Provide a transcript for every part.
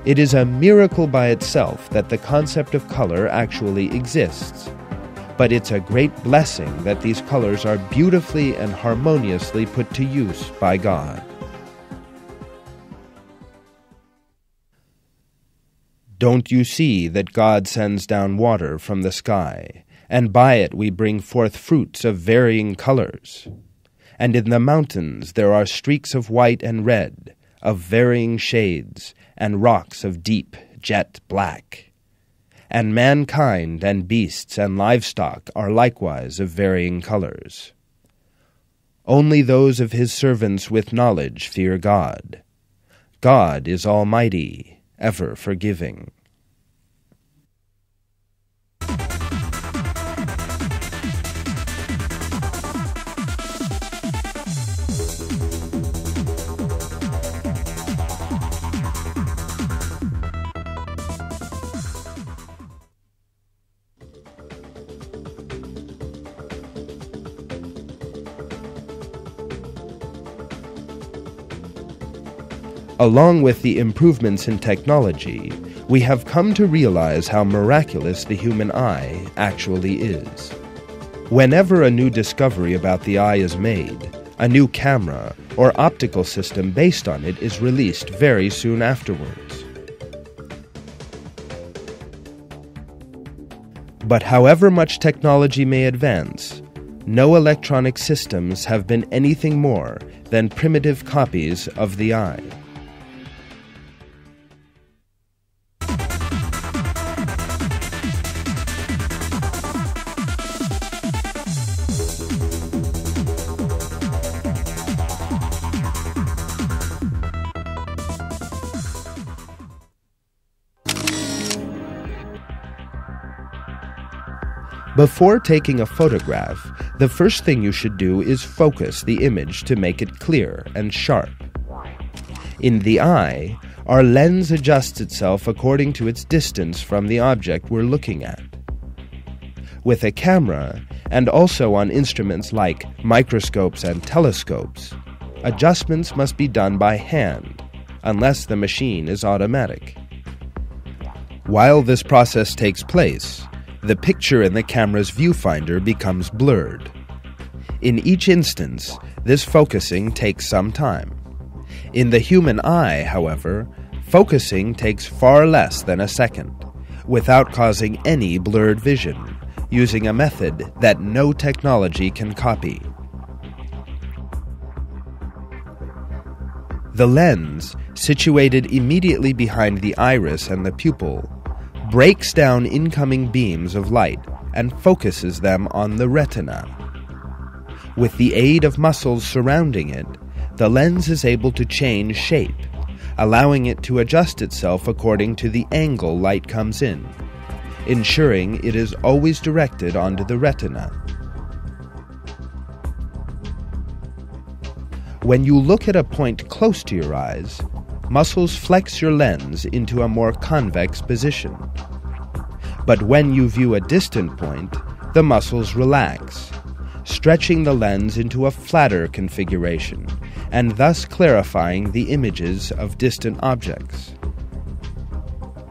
It is a miracle by itself that the concept of color actually exists. But it's a great blessing that these colors are beautifully and harmoniously put to use by God. Don't you see that God sends down water from the sky, and by it we bring forth fruits of varying colors? And in the mountains there are streaks of white and red, of varying shades, and rocks of deep jet black. And mankind and beasts and livestock are likewise of varying colors. Only those of his servants with knowledge fear God. God is almighty, ever forgiving. Along with the improvements in technology, we have come to realize how miraculous the human eye actually is. Whenever a new discovery about the eye is made, a new camera or optical system based on it is released very soon afterwards. But however much technology may advance, no electronic systems have been anything more than primitive copies of the eye. Before taking a photograph, the first thing you should do is focus the image to make it clear and sharp. In the eye, our lens adjusts itself according to its distance from the object we're looking at. With a camera, and also on instruments like microscopes and telescopes, adjustments must be done by hand, unless the machine is automatic. While this process takes place, the picture in the camera's viewfinder becomes blurred. In each instance, this focusing takes some time. In the human eye, however, focusing takes far less than a second, without causing any blurred vision, using a method that no technology can copy. The lens, situated immediately behind the iris and the pupil, breaks down incoming beams of light and focuses them on the retina. With the aid of muscles surrounding it, the lens is able to change shape, allowing it to adjust itself according to the angle light comes in, ensuring it is always directed onto the retina. When you look at a point close to your eyes, muscles flex your lens into a more convex position. But when you view a distant point, the muscles relax, stretching the lens into a flatter configuration, and thus clarifying the images of distant objects.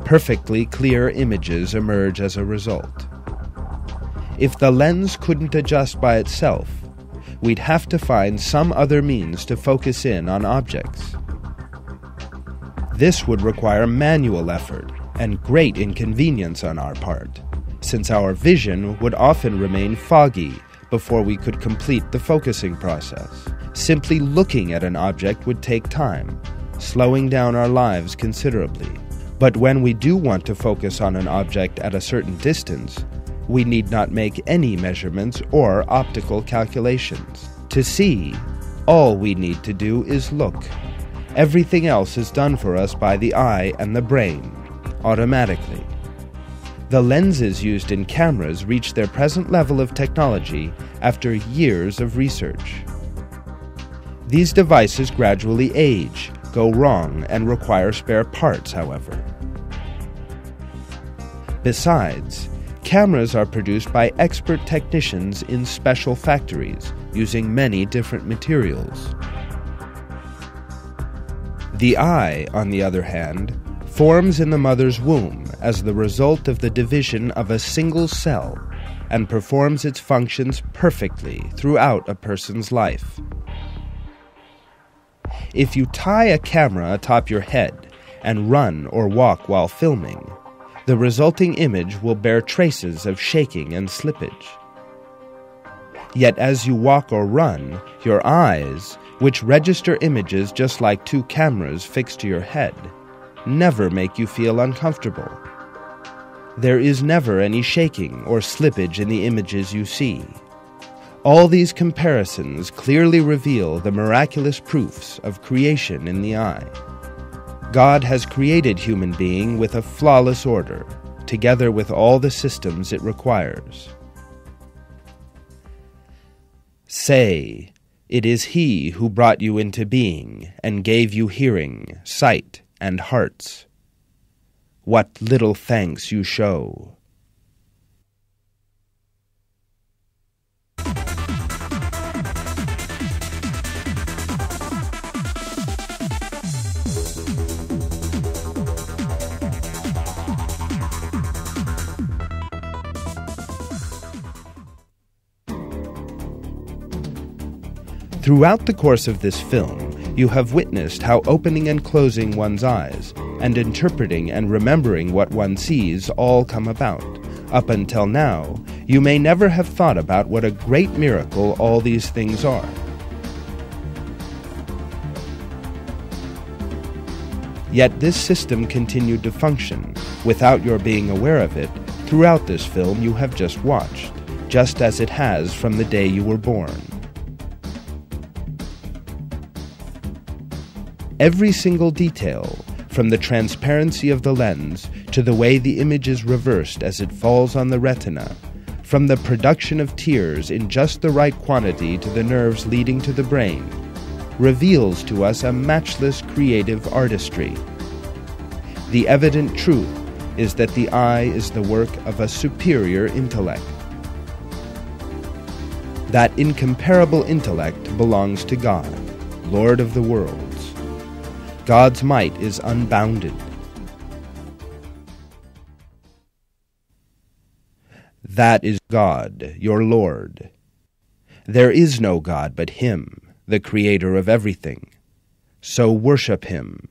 Perfectly clear images emerge as a result. If the lens couldn't adjust by itself, we'd have to find some other means to focus in on objects. This would require manual effort and great inconvenience on our part, since our vision would often remain foggy before we could complete the focusing process. Simply looking at an object would take time, slowing down our lives considerably. But when we do want to focus on an object at a certain distance, we need not make any measurements or optical calculations. To see, all we need to do is look. Everything else is done for us by the eye and the brain, automatically. The lenses used in cameras reach their present level of technology after years of research. These devices gradually age, go wrong, and require spare parts, however. Besides, cameras are produced by expert technicians in special factories using many different materials. The eye, on the other hand, forms in the mother's womb as the result of the division of a single cell and performs its functions perfectly throughout a person's life. If you tie a camera atop your head and run or walk while filming, the resulting image will bear traces of shaking and slippage. Yet as you walk or run, your eyes, which register images just like two cameras fixed to your head, never make you feel uncomfortable. There is never any shaking or slippage in the images you see. All these comparisons clearly reveal the miraculous proofs of creation in the eye. God has created human being with a flawless order, together with all the systems it requires. Say, it is He who brought you into being and gave you hearing, sight, and hearts. What little thanks you show! Throughout the course of this film, you have witnessed how opening and closing one's eyes, and interpreting and remembering what one sees all come about. Up until now, you may never have thought about what a great miracle all these things are. Yet this system continued to function, without your being aware of it, throughout this film you have just watched, just as it has from the day you were born. Every single detail, from the transparency of the lens to the way the image is reversed as it falls on the retina, from the production of tears in just the right quantity to the nerves leading to the brain, reveals to us a matchless creative artistry. The evident truth is that the eye is the work of a superior intellect. That incomparable intellect belongs to God, Lord of the worlds. God's might is unbounded. That is God, your Lord. There is no God but Him, the Creator of everything. So worship Him.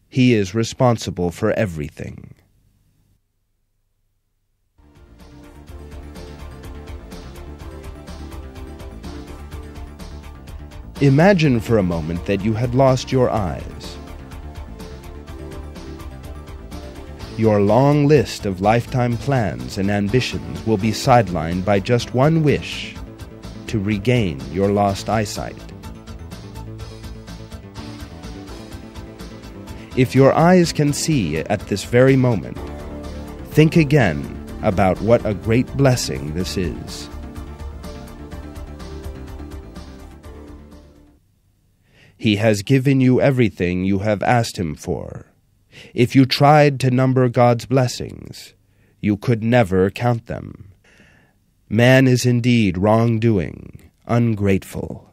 He is responsible for everything. Imagine for a moment that you had lost your eyes. Your long list of lifetime plans and ambitions will be sidelined by just one wish: to regain your lost eyesight. If your eyes can see at this very moment, think again about what a great blessing this is. He has given you everything you have asked Him for. If you tried to number God's blessings, you could never count them. Man is indeed wrongdoing, ungrateful.